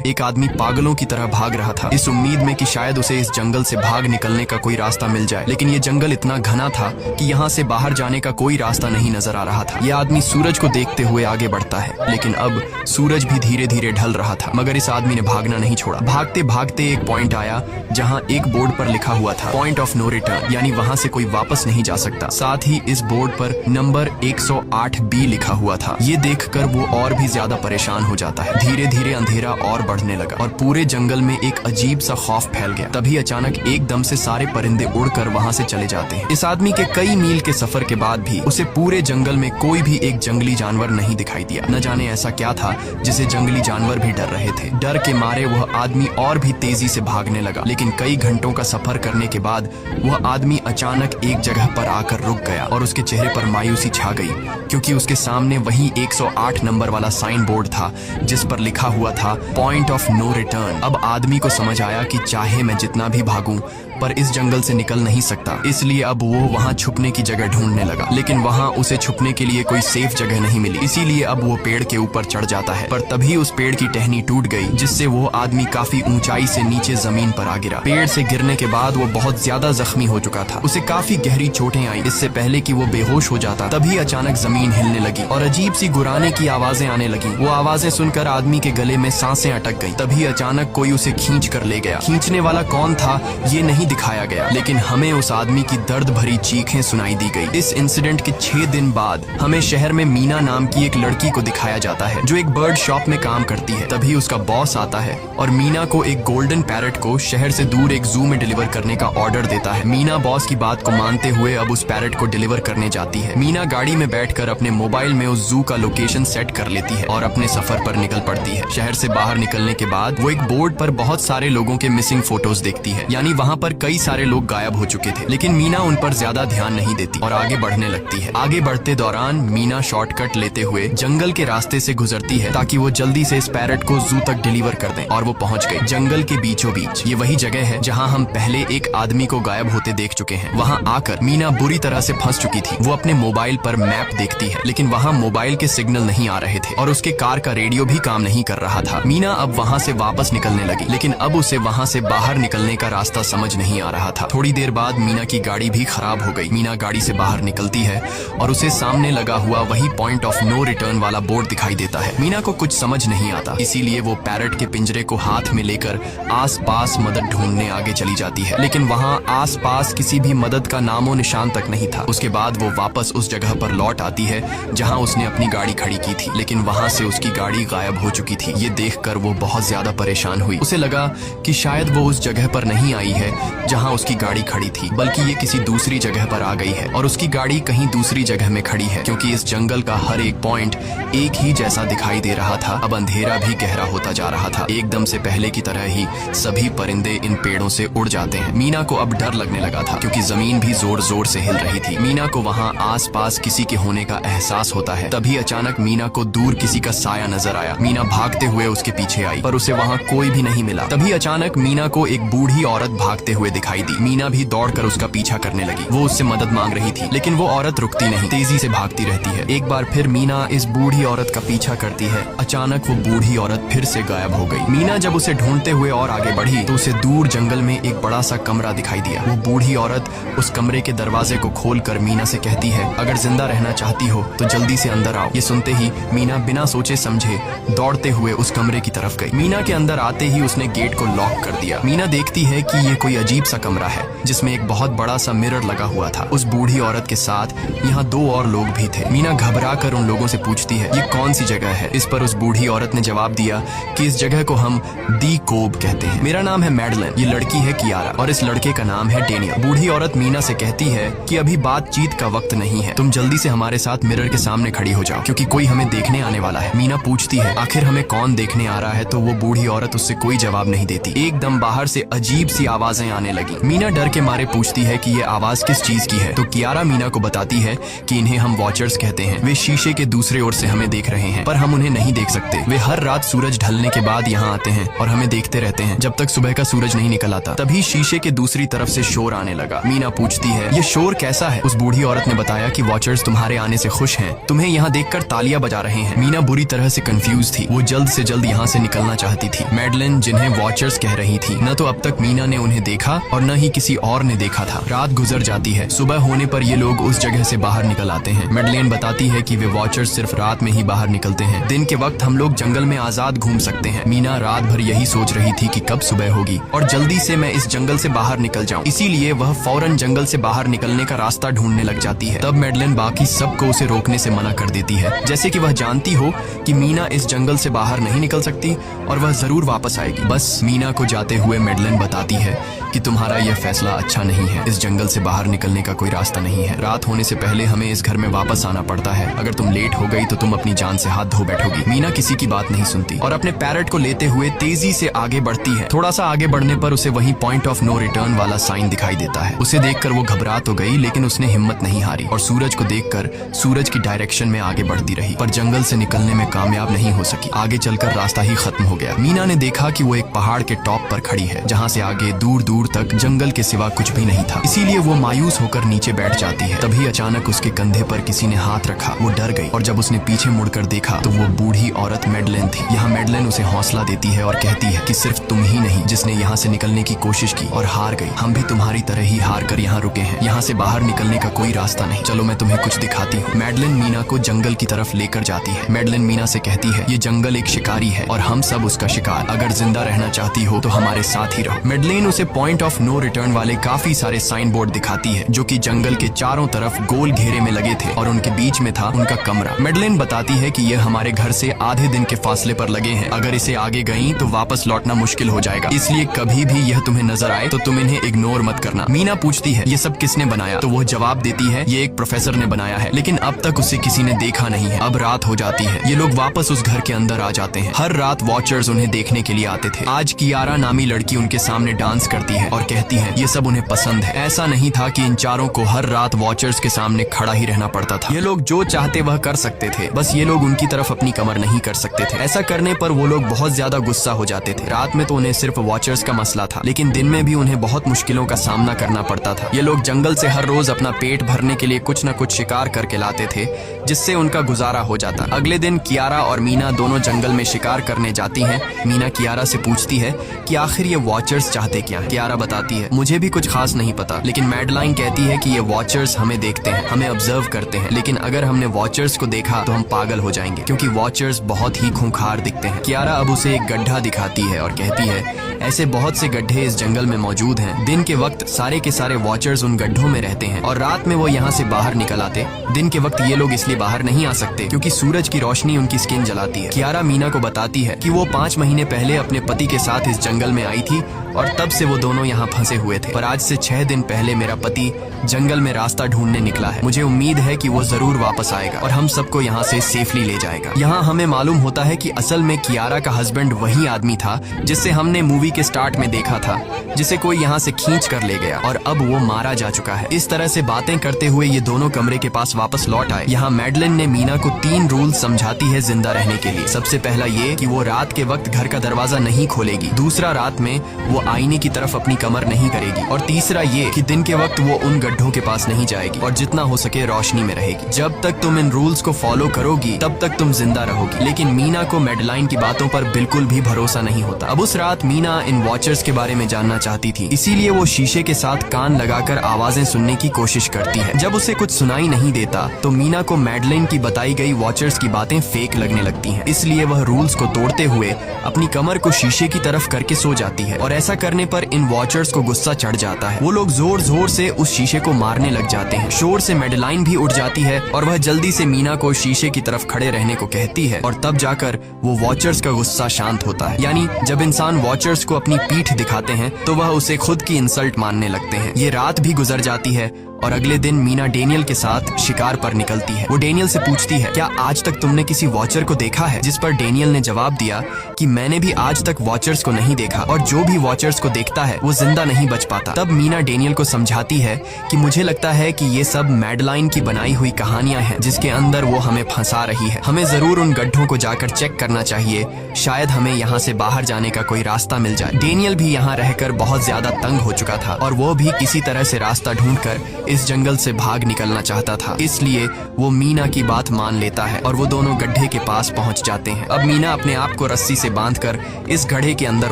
एक आदमी पागलों की तरह भाग रहा था, इस उम्मीद में कि शायद उसे इस जंगल से भाग निकलने का कोई रास्ता मिल जाए। लेकिन ये जंगल इतना घना था कि यहाँ से बाहर जाने का कोई रास्ता नहीं नजर आ रहा था। यह आदमी सूरज को देखते हुए आगे बढ़ता है, लेकिन अब सूरज भी धीरे धीरे ढल रहा था। मगर इस आदमी ने भागना नहीं छोड़ा। भागते भागते एक पॉइंट आया जहाँ एक बोर्ड पर लिखा हुआ था पॉइंट ऑफ नो रिटर्न, यानी वहाँ से कोई वापस नहीं जा सकता। साथ ही इस बोर्ड पर नंबर 108B लिखा हुआ था। ये देखकर वो और भी ज्यादा परेशान हो जाता है। धीरे धीरे अंधेरा और बढ़ने लगा और पूरे जंगल में एक अजीब सा खौफ फैल गया। तभी अचानक एकदम से सारे परिंदे उड़कर वहाँ से चले जाते हैं। इस आदमी के कई मील के सफर के बाद भी उसे पूरे जंगल में कोई भी एक जंगली जानवर नहीं दिखाई दिया। न जाने ऐसा क्या था जिसे जंगली जानवर भी डर रहे थे। डर के मारे वह आदमी और भी तेजी से भागने लगा, लेकिन कई घंटों का सफर करने के बाद वह आदमी अचानक एक जगह पर आकर रुक गया और उसके चेहरे पर मायूसी छा गई, क्योंकि उसके सामने वही 108 नंबर वाला साइन बोर्ड था जिस पर लिखा हुआ था पॉइंट ऑफ नो रिटर्न। अब आदमी को समझ आया कि चाहे मैं जितना भी भागूं पर इस जंगल से निकल नहीं सकता, इसलिए अब वो वहाँ छुपने की जगह ढूंढने लगा। लेकिन वहाँ उसे छुपने के लिए कोई सेफ जगह नहीं मिली, इसीलिए अब वो पेड़ के ऊपर चढ़ जाता है। पर तभी उस पेड़ की टहनी टूट गई, जिससे वो आदमी काफी ऊंचाई से नीचे जमीन पर आ गिरा। पेड़ से गिरने के बाद वो बहुत ज्यादा जख्मी हो चुका था। उसे काफी गहरी चोटें आई। इससे पहले कि वो बेहोश हो जाता तभी अचानक जमीन हिलने लगी और अजीब सी गुर्राने की आवाजें आने लगी। वो आवाजें सुनकर आदमी के गले में सांसें अटक गईं। तभी अचानक कोई उसे खींच कर ले गया। खींचने वाला कौन था ये नहीं दिखाया गया, लेकिन हमें उस आदमी की दर्द भरी चीखें सुनाई दी गई। इस इंसिडेंट के 6 दिन बाद हमें शहर में मीना नाम की एक लड़की को दिखाया जाता है जो एक बर्ड शॉप में काम करती है। तभी उसका बॉस आता है और मीना को एक गोल्डन पैरट को शहर से दूर एक जू में डिलीवर करने का ऑर्डर देता है। मीना बॉस की बात को मानते हुए अब उस पैरट को डिलीवर करने जाती है। मीना गाड़ी में बैठकर अपने मोबाइल में उस जू का लोकेशन सेट कर लेती है और अपने सफर पर निकल पड़ती है। शहर से बाहर निकलने के बाद वो एक बोर्ड पर बहुत सारे लोगों के मिसिंग फोटोज देखती है, यानी वहाँ पर कई सारे लोग गायब हो चुके थे। लेकिन मीना उन पर ज्यादा ध्यान नहीं देती और आगे बढ़ने लगती है। आगे बढ़ते दौरान मीना शॉर्टकट लेते हुए जंगल के रास्ते से गुजरती है ताकि वो जल्दी से इस पैरट को जू तक डिलीवर कर दें। और वो पहुंच गई जंगल के बीचों बीच। ये वही जगह है जहां हम पहले एक आदमी को गायब होते देख चुके हैं। वहां आकर मीना बुरी तरह से फंस चुकी थी। वो अपने मोबाइल पर मैप देखती है, लेकिन वहां मोबाइल के सिग्नल नहीं आ रहे थे और उसके कार का रेडियो भी काम नहीं कर रहा था। मीना अब वहां से वापस निकलने लगी, लेकिन अब उसे वहां से बाहर निकलने का रास्ता समझ नहीं आ रहा था। थोड़ी देर बाद मीना की गाड़ी भी खराब हो गई। मीना गाड़ी से बाहर निकलती है और उसे सामने लगा हुआ वही पॉइंट ऑफ नो रिटर्न वाला बोर्ड दिखाई देता है। मीना को कुछ समझ नहीं आता, इसीलिए वो पैरट के पिंजरे को हाथ में लेकर आसपास मदद ढूंढने आगे चली जाती है, लेकिन वहाँ आसपास किसी भी मदद का नामो निशान तक नहीं था। उसके बाद वो वापस उस जगह पर लौट आती है जहाँ उसने अपनी गाड़ी खड़ी की थी, लेकिन वहाँ से उसकी गाड़ी गायब हो चुकी थी। ये देखकर वो बहुत ज्यादा परेशान हुई। उसे लगा कि शायद वो उस जगह पर नहीं आई है जहाँ उसकी गाड़ी खड़ी थी, बल्कि ये किसी दूसरी जगह पर आ गई है और उसकी गाड़ी कहीं दूसरी जगह में खड़ी है, क्योंकि इस जंगल का हर एक पॉइंट एक ही जैसा दिखाई दे रहा था। अब अंधेरा भी गहरा होता जा रहा था। एकदम से पहले की तरह ही सभी परिंदे इन पेड़ों से उड़ जाते हैं। मीना को अब डर लगने लगा था, क्योंकि जमीन भी जोर जोर से हिल रही थी। मीना को वहाँ आसपास किसी के होने का एहसास होता है। तभी अचानक मीना को दूर किसी का साया नजर आया। मीना भागते हुए उसके पीछे आई, पर उसे वहाँ कोई भी नहीं मिला। तभी अचानक मीना को एक बूढ़ी औरत भागते हुए दिखाई दी। मीना भी दौड़कर उसका पीछा करने लगी। वो उससे मदद मांग रही थी, लेकिन वो औरत रुकती नहीं, तेजी से भागती रहती है। एक बार फिर मीना इस बूढ़ी औरत का पीछा करती है। अचानक वो बूढ़ी औरत फिर से गायब हो गई। मीना जब उसे ढूंढते हुए और आगे बढ़ी तो उसे दूर जंगल में एक बड़ा सा कमरा दिखाई दिया। वो बूढ़ी औरत उस कमरे के दरवाजे को खोलकर मीना से कहती है, अगर जिंदा रहना चाहती हो तो जल्दी से अंदर आओ। ये सुनते ही मीना बिना सोचे समझे दौड़ते हुए उस कमरे की तरफ गई। मीना के अंदर आते ही उसने गेट को लॉक कर दिया। मीना देखती है कि ये कोई अजीब सा कमरा है जिसमें एक बहुत बड़ा सा मिरर लगा हुआ था। उस बूढ़ी औरत के साथ यहाँ 2 और लोग भी थे। मीना घबरा कर उन लोगों से पूछती है, ये कौन सी जगह है? इस पर उस बूढ़ी औरत ने जवाब दिया कि इस जगह को हम दी कोब कहते हैं। मेरा नाम है मैडलन, ये लड़की है कियारा और इस लड़के का नाम है डेनियल। बूढ़ी औरत मीना से कहती है कि अभी बातचीत का वक्त नहीं है, तुम जल्दी से हमारे साथ मिरर के सामने खड़ी हो जाओ, क्योंकि कोई हमें देखने आने वाला है। मीना पूछती है, आखिर हमें कौन देखने आ रहा है? तो वो बूढ़ी औरत उससे कोई जवाब नहीं देती। एकदम बाहर से अजीब सी आवाजें आने लगी। मीना डर के मारे पूछती है कि ये आवाज किस चीज की है। तो कियारा मीना को बताती है कि इन्हें हम वॉचर्स कहते हैं। वे शीशे के दूसरे ओर से हमें देख रहे हैं, पर हम उन्हें नहीं देख सकते। वे हर रात सूरज ढलने के बाद यहाँ आते हैं और हमें देखते रहते हैं जब तक सुबह का सूरज नहीं निकल आता। तभी शीशे के दूसरी तरफ से शोर आने लगा। मीना पूछती है, ये शोर कैसा है? उस बूढ़ी औरत ने बताया कि वॉचर्स तुम्हारे आने से खुश हैं, तुम्हें यहाँ देखकर तालियां बजा रहे हैं। मीना बुरी तरह से कंफ्यूज थी। वो जल्द से जल्द यहाँ से निकलना चाहती थी। मैडलिन जिन्हें वॉचर्स कह रही थी, न तो अब तक मीना ने उन्हें देखा और न ही किसी और ने देखा था। रात गुजर जाती है। सुबह होने पर ये लोग उस जगह से बाहर निकल आते हैं। मैडलिन बताती है कि वे वॉचर्स सिर्फ रात में ही बाहर निकलते हैं। दिन के वक्त हम लोग जंगल में आजाद घूम सकते हैं। मीना रात भर यही सोच रही थी कि कब सुबह होगी और जल्दी से मैं इस जंगल से बाहर निकल जाऊं। इसीलिए वह फौरन जंगल से बाहर निकलने का रास्ता ढूंढने लग जाती है। तब मैडलिन बाकी सबको उसे रोकने से मना कर देती है, जैसे कि वह जानती हो कि मीना इस जंगल से बाहर नहीं निकल सकती और वह जरूर वापस आएगी। बस मीना को जाते हुए मैडलिन बताती है कि तुम्हारा यह फैसला अच्छा नहीं है। इस जंगल से बाहर निकलने का कोई रास्ता नहीं है। रात होने से पहले हमें इस घर में वापस आना पड़ता है। अगर तुम लेट हो गई तो तुम अपनी जान से हाथ धो बैठोगी। मीना किसी की बात नहीं सुनती और अपने पैरट को लेते हुए तेजी से आगे बढ़ती है। थोड़ा सा आगे बढ़ने पर उसे वहीं पॉइंट ऑफ नो रिटर्न वाला साइन दिखाई देता है। उसे देखकर वो घबरा तो गई, लेकिन उसने हिम्मत नहीं हारी और सूरज को देखकर सूरज की डायरेक्शन में आगे बढ़ती रही, पर जंगल से निकलने में कामयाब नहीं हो सकी। आगे चलकर रास्ता ही खत्म हो गया। मीना ने देखा कि वो एक पहाड़ के टॉप पर खड़ी है, जहाँ से आगे दूर दूर तक जंगल के सिवा कुछ भी नहीं था। इसीलिए वो मायूस होकर नीचे बैठ जाती है। तभी अचानक उसके कंधे पर किसी ने हाथ रखा। वो डर गई और जब उसने पीछे मुड़कर देखा तो वो बूढ़ी औरत मैडलिन थी। यहाँ मैडलिन उसे हौसला देती है और कहती है कि सिर्फ तुम ही नहीं जिसने यहाँ से निकलने की कोशिश की और हार गई। हम भी तुम्हारी तरह ही हार कर यहाँ रुके हैं। यहाँ से बाहर निकलने का कोई रास्ता नहीं। चलो मैं तुम्हें कुछ दिखाती हूँ। मैडलिन मीना को जंगल की तरफ लेकर जाती है। मैडलिन मीना से कहती है, ये जंगल एक शिकारी है और हम सब उसका शिकार। अगर जिंदा रहना चाहती हो तो हमारे साथ ही रहो। मैडलिन उसे पॉइंट ऑफ नो रिटर्न वाले काफी सारे साइन बोर्ड दिखाती है, जो कि जंगल के चारों तरफ गोल घेरे में लगे थे और उनके बीच में था उनका कमरा। मैडलिन बताती है कि यह हमारे घर से आधे दिन के फासले पर लगे हैं। अगर इसे आगे गई तो वापस लौटना मुश्किल हो जाएगा, इसलिए कभी भी यह तुम्हें नजर आए तो तुम इन्हें इग्नोर मत करना। मीना पूछती है, ये सब किसने बनाया? तो वह जवाब देती है, ये एक प्रोफेसर ने बनाया है, लेकिन अब तक उसे किसी ने देखा नहीं है। अब रात हो जाती है। ये लोग वापस उस घर के अंदर आ जाते हैं। हर रात वॉचर्स उन्हें देखने के लिए आते थे। आज कियारा नामी लड़की उनके सामने डांस करती है और कहती है ये सब उन्हें पसंद है। ऐसा नहीं था कि इन चारों को हर रात वॉचर्स के सामने खड़ा ही रहना पड़ता था। ये लोग जो चाहते वह कर सकते थे, बस ये लोग उनकी तरफ अपनी कमर नहीं कर सकते थे। ऐसा करने पर वो लोग बहुत ज्यादा गुस्सा हो जाते थे। रात में तो उन्हें सिर्फ वॉचर्स का मसला था, लेकिन दिन में भी उन्हें बहुत मुश्किलों का सामना करना पड़ता था। ये लोग जंगल से हर रोज अपना पेट भरने के लिए कुछ न कुछ शिकार करके लाते थे, जिससे उनका गुजारा हो जाता। अगले दिन कियारा और मीना दोनों जंगल में शिकार करने जाती हैं। मीना कियारा से पूछती है कि आखिर ये वॉचर्स चाहते क्या हैं? कियारा बताती है, मुझे भी कुछ खास नहीं पता, लेकिन मैडलाइन कहती है कि ये वॉचर्स हमें देखते हैं, हमें ऑब्जर्व करते हैं, लेकिन अगर हमने वॉचर्स को देखा तो हम पागल हो जाएंगे, क्योंकि वॉचर्स बहुत ही खूंखार दिखते हैं। कियारा अब उसे एक गड्ढा दिखाती है और कहती है, ऐसे बहुत से गड्ढे इस जंगल में मौजूद हैं। दिन के वक्त सारे के सारे वॉचर्स उन गड्ढों में रहते हैं और रात में वो यहाँ से बाहर निकल आते। दिन के वक्त ये लोग इसलिए बाहर नहीं आ सकते क्योंकि सूरज की रोशनी उनकी स्किन जलाती है। कियारा मीना को बताती है कि वो 5 महीने पहले अपने पति के साथ इस जंगल में आई थी और तब से वो दोनों यहाँ फंसे हुए थे, पर आज से 6 दिन पहले मेरा पति जंगल में रास्ता ढूंढने निकला है। मुझे उम्मीद है कि वो जरूर वापस आएगा और हम सबको यहाँ से सेफली ले जाएगा। यहाँ हमें मालूम होता है कि असल में कियारा का हस्बैंड वही आदमी था जिससे हमने मूवी के स्टार्ट में देखा था, जिसे कोई यहाँ से खींच कर ले गया और अब वो मारा जा चुका है। इस तरह से बातें करते हुए ये दोनों कमरे के पास वापस लौट आए। यहाँ मैडलिन ने मीना को 3 रूल समझाती है जिंदा रहने के लिए। सबसे पहला ये कि वो रात के वक्त घर का दरवाजा नहीं खोलेगी। दूसरा, रात में वो आईने की तरफ अपनी कमर नहीं करेगी। और तीसरा ये कि दिन के वक्त वो उन गड्ढों के पास नहीं जाएगी और जितना हो सके रोशनी में रहेगी। जब तक तुम इन रूल्स को फॉलो करोगी तब तक तुम जिंदा रहोगी। लेकिन मीना को मैडलाइन की बातों पर बिल्कुल भी भरोसा नहीं होता। अब उस रात मीना इन वॉचर्स के बारे में जानना चाहती थी, इसीलिए वो शीशे के साथ कान लगाकर आवाजें सुनने की कोशिश करती है। जब उसे कुछ सुनाई नहीं देता तो मीना को मैडलाइन की बताई गई वॉचर्स की बातें फेक लगने लगती हैं। इसलिए वह रूल्स को तोड़ते हुए अपनी कमर को शीशे की तरफ करके सो जाती है और ऐसा करने पर इन वॉचर्स को गुस्सा चढ़ जाता है। वो लोग जोर जोर से उस शीशे को मारने लग जाते हैं। शोर से मैडलाइन भी उठ जाती है और वह जल्दी से मीना को शीशे की तरफ खड़े रहने को कहती है और तब जाकर वो वॉचर्स का गुस्सा शांत होता है। यानी जब इंसान वॉचर्स को अपनी पीठ दिखाते हैं तो वह उसे खुद की इंसल्ट मानने लगते हैं। ये रात भी गुजर जाती है और अगले दिन मीना डेनियल के साथ शिकार पर निकलती है। वो डेनियल से पूछती है, क्या आज तक तुमने किसी वॉचर को देखा है? जिस पर डेनियल ने जवाब दिया कि मैंने भी आज तक वॉचर्स को नहीं देखा और जो भी वॉचर्स को देखता है वो जिंदा नहीं बच पाता। तब मीना डेनियल को समझाती है कि मुझे लगता है कि ये सब मैडलाइन की बनाई हुई कहानियां हैं जिसके अंदर वो हमें फंसा रही है। हमें जरूर उन गड्ढों को जाकर चेक करना चाहिए, शायद हमें यहाँ से बाहर जाने का कोई रास्ता मिल जाए। डेनियल भी यहाँ रहकर बहुत ज्यादा तंग हो चुका था और वो भी किसी तरह से रास्ता ढूंढकर इस जंगल से भाग निकलना चाहता था, इसलिए वो मीना की बात मान लेता है और वो दोनों गड्ढे के पास पहुंच जाते हैं। अब मीना अपने आप को रस्सी से बांधकर इस गड्ढे के अंदर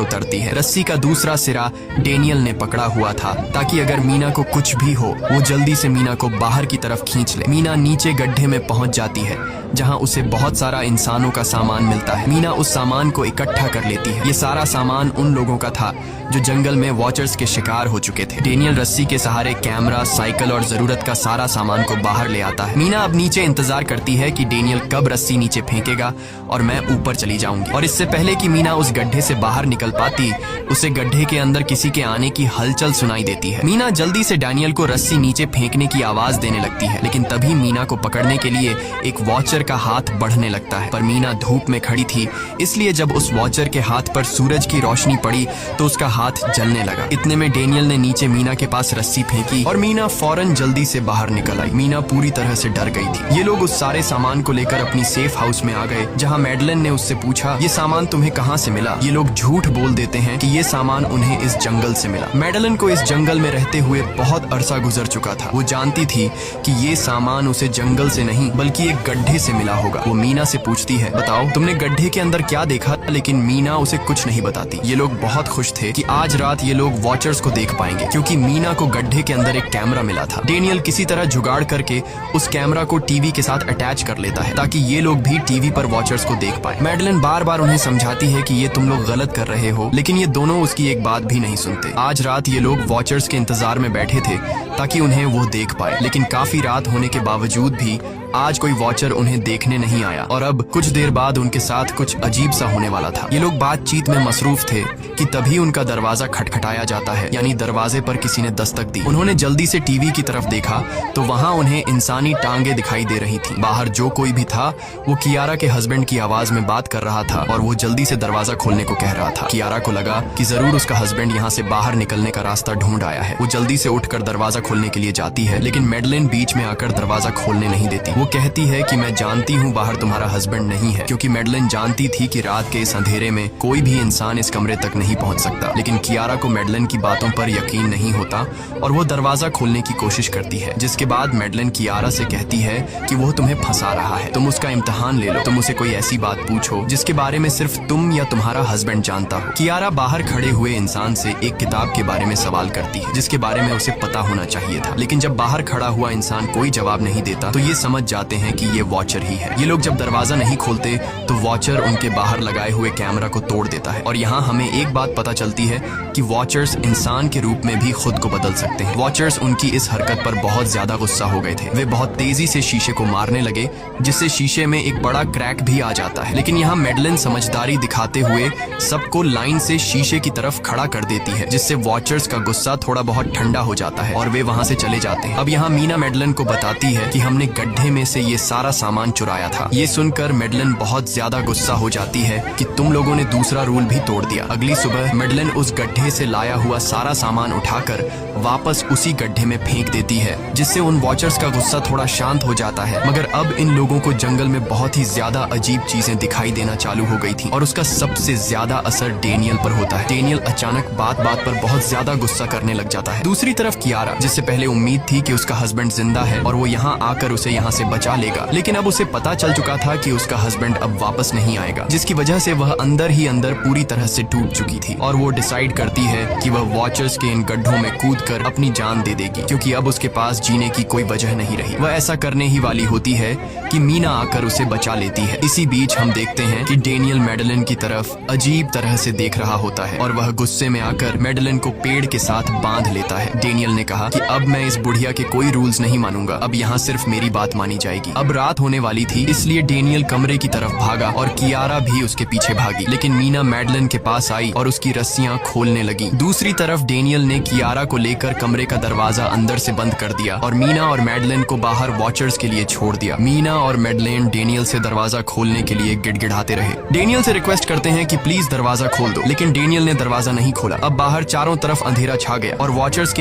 उतरती है। रस्सी का दूसरा सिरा डेनियल ने पकड़ा हुआ था ताकि अगर मीना को कुछ भी हो वो जल्दी से मीना को बाहर की तरफ खींच ले। मीना नीचे गड्ढे में पहुंच जाती है जहां उसे बहुत सारा इंसानों का सामान मिलता है। मीना उस सामान को इकट्ठा कर लेती है। ये सारा सामान उन लोगों का था जो जंगल में वॉचर्स के शिकार हो चुके थे। डेनियल रस्सी के सहारे कैमरा, साइकिल और जरूरत का सारा सामान को बाहर ले आता है। मीना अब नीचे इंतजार करती है कि डेनियल कब रस्सी नीचे फेंकेगा और मैं ऊपर चली जाऊंगी। और इससे पहले कि मीना उस गड्ढे से बाहर निकल पाती, उसे गड्ढे के अंदर किसी के आने की हलचल सुनाई देती है। मीना जल्दी से डेनियल को रस्सी नीचे फेंकने की आवाज देने लगती है, लेकिन तभी मीना को पकड़ने के लिए एक वॉचर का हाथ बढ़ने लगता है। पर मीना धूप में खड़ी थी, इसलिए जब उस वॉचर के हाथ पर सूरज की रोशनी पड़ी तो उसका हाथ जलने लगा। इतने में डेनियल ने नीचे मीना के पास रस्सी फेंकी और मीना फौरन जल्दी से बाहर निकल आई। मीना पूरी तरह से डर गई थी। ये लोग उस सारे सामान को लेकर अपनी सेफ हाउस में आ गए, जहाँ मैडलिन ने उससे पूछा, ये सामान तुम्हें कहाँ से मिला? ये लोग झूठ बोल देते हैं कि ये सामान उन्हें इस जंगल से मिला। मैडलिन को इस जंगल में रहते हुए बहुत अरसा गुजर चुका था। वो जानती थी कि ये सामान उसे जंगल से नहीं बल्कि एक गड्ढे से मिला होगा। वो मीना से पूछती है, बताओ तुमने गड्ढे के अंदर क्या देखा? लेकिन मीना उसे कुछ नहीं बताती। ये लोग बहुत खुश थे कि आज रात ये लोग वॉचर्स को देख पाएंगे, क्योंकि मीना को गड्ढे के अंदर एक कैमरा मिला था। डेनियल किसी तरह जुगाड़ करके उस कैमरा को टीवी के साथ अटैच कर लेता है ताकि ये लोग भी टीवी पर वॉचर्स को देख पाए। मैडलिन बार बार उन्हें समझाती है कि ये तुम लोग गलत कर रहे हो, लेकिन ये दोनों उसकी एक बात भी नहीं सुनते। आज रात ये लोग वॉचर्स के इंतजार में बैठे थे ताकि उन्हें वो देख पाए, लेकिन काफी रात होने के बावजूद भी आज कोई वॉचर उन्हें देखने नहीं आया और अब कुछ देर बाद उनके साथ कुछ अजीब सा होने वाला था। ये लोग बातचीत में मसरूफ थे कि तभी उनका दरवाजा खटखटाया जाता है, यानी दरवाजे पर किसी ने दस्तक दी। उन्होंने जल्दी से टीवी की तरफ देखा तो वहाँ उन्हें इंसानी टांगे दिखाई दे रही थी। बाहर जो कोई भी था वो कियारा के हस्बैंड की आवाज में बात कर रहा था और वो जल्दी से दरवाजा खोलने को कह रहा था। कियारा को लगा कि जरूर उसका हस्बैंड यहाँ से बाहर निकलने का रास्ता ढूंढ आया है। वो जल्दी से उठकर दरवाजा खोलने के लिए जाती है, लेकिन मैडलिन बीच में आकर दरवाजा खोलने नहीं देती। वो कहती है कि मैं जानती हूँ बाहर तुम्हारा हस्बैंड नहीं है, क्योंकि मैडलिन जानती थी कि रात के इस अंधेरे में कोई भी इंसान इस कमरे तक नहीं पहुँच सकता। लेकिन कियारा को मैडलिन की बातों पर यकीन नहीं होता और वो दरवाजा खोलने की कोशिश करती है, जिसके बाद मैडलिन कियारा से कहती है कि वो तुम्हें फंसा रहा है, तुम उसका इम्तिहान ले लो, तुम उसे कोई ऐसी बात पूछो जिसके बारे में सिर्फ तुम या तुम्हारा हस्बैंड जानता हो। कियारा बाहर खड़े हुए इंसान से एक किताब के बारे में सवाल करती है जिसके बारे में उसे पता होना चाहिए था, लेकिन जब बाहर खड़ा हुआ इंसान कोई जवाब नहीं देता तो ये समझ जाते हैं कि ये वॉचर ही है। ये लोग जब दरवाजा नहीं खोलते तो वॉचर उनके बाहर लगाए हुए कैमरा को तोड़ देता है और यहाँ हमें एक बात पता चलती है कि वॉचर्स इंसान के रूप में भी खुद को बदल सकते हैं। वॉचर्स उनकी इस हरकत पर बहुत ज्यादा गुस्सा हो गए थे। वे बहुत तेजी से शीशे को मारने लगे जिससे शीशे में एक बड़ा क्रैक भी आ जाता है, लेकिन यहाँ मैडलिन समझदारी दिखाते हुए सबको लाइन से शीशे की तरफ खड़ा कर देती है, जिससे वॉचर्स का गुस्सा थोड़ा बहुत ठंडा हो जाता है और वे वहाँ से चले जाते हैं। अब यहाँ मीना मैडलिन को बताती है कि हमने गड्ढे में से ये सारा सामान चुराया था। ये सुनकर मैडलिन बहुत ज्यादा गुस्सा हो जाती है कि तुम लोगों ने दूसरा रूल भी तोड़ दिया। अगली सुबह मैडलिन उस गड्ढे से लाया हुआ सारा सामान उठाकर वापस उसी गड्ढे में फेंक देती है, जिससे उन वॉचर्स का गुस्सा थोड़ा शांत हो जाता है। मगर अब इन लोगों को जंगल में बहुत ही ज्यादा अजीब चीजें दिखाई देना चालू हो गई थी और उसका सबसे ज्यादा असर डेनियल पर होता है। डेनियल अचानक बात बात पर बहुत ज्यादा गुस्सा करने लग जाता है। दूसरी तरफ कियारा, जिससे पहले उम्मीद थी कि उसका हस्बैंड जिंदा है और वो यहाँ आकर उसे यहाँ से बचा लेगा, लेकिन अब उसे पता चल चुका था कि उसका हस्बैंड अब वापस नहीं आएगा, जिसकी वजह से वह अंदर ही अंदर पूरी तरह से टूट चुकी थी और वो डिसाइड करती है कि वह वॉचर्स के इन गड्ढों में कूदकर अपनी जान दे देगी, क्योंकि अब उसके पास जीने की कोई वजह नहीं रही। वह ऐसा करने ही वाली होती है कि मीना आकर उसे बचा लेती है। इसी बीच हम देखते हैं कि डेनियल मैडलिन की तरफ अजीब तरह से देख रहा होता है और वह गुस्से में आकर मैडलिन को पेड़ के साथ बांध लेता है। डेनियल ने कहा कि अब मैं इस बुढ़िया के कोई रूल्स नहीं मानूंगा, अब यहाँ सिर्फ मेरी बात मानी जाएगी। अब रात होने वाली थी, इसलिए डेनियल कमरे की तरफ भागा और कियारा भी उसके पीछे भागी, लेकिन मीना मैडलिन के पास आई और उसकी रस्सियां खोलने लगी। दूसरी तरफ डेनियल ने कियारा को लेकर कमरे का दरवाजा अंदर से बंद कर दिया और मीना और मैडलिन को बाहर वॉचर्स के लिए छोड़ दिया। मीना और मैडलिन डेनियल से दरवाजा खोलने के लिए गिड़गिड़ाते रहे। डेनियल से रिक्वेस्ट करते हैं कि प्लीज दरवाजा खोल दो, लेकिन डेनियल ने दरवाजा नहीं खोला। अब बाहर चारों तरफ अंधेरा छा गया और वॉचर्स के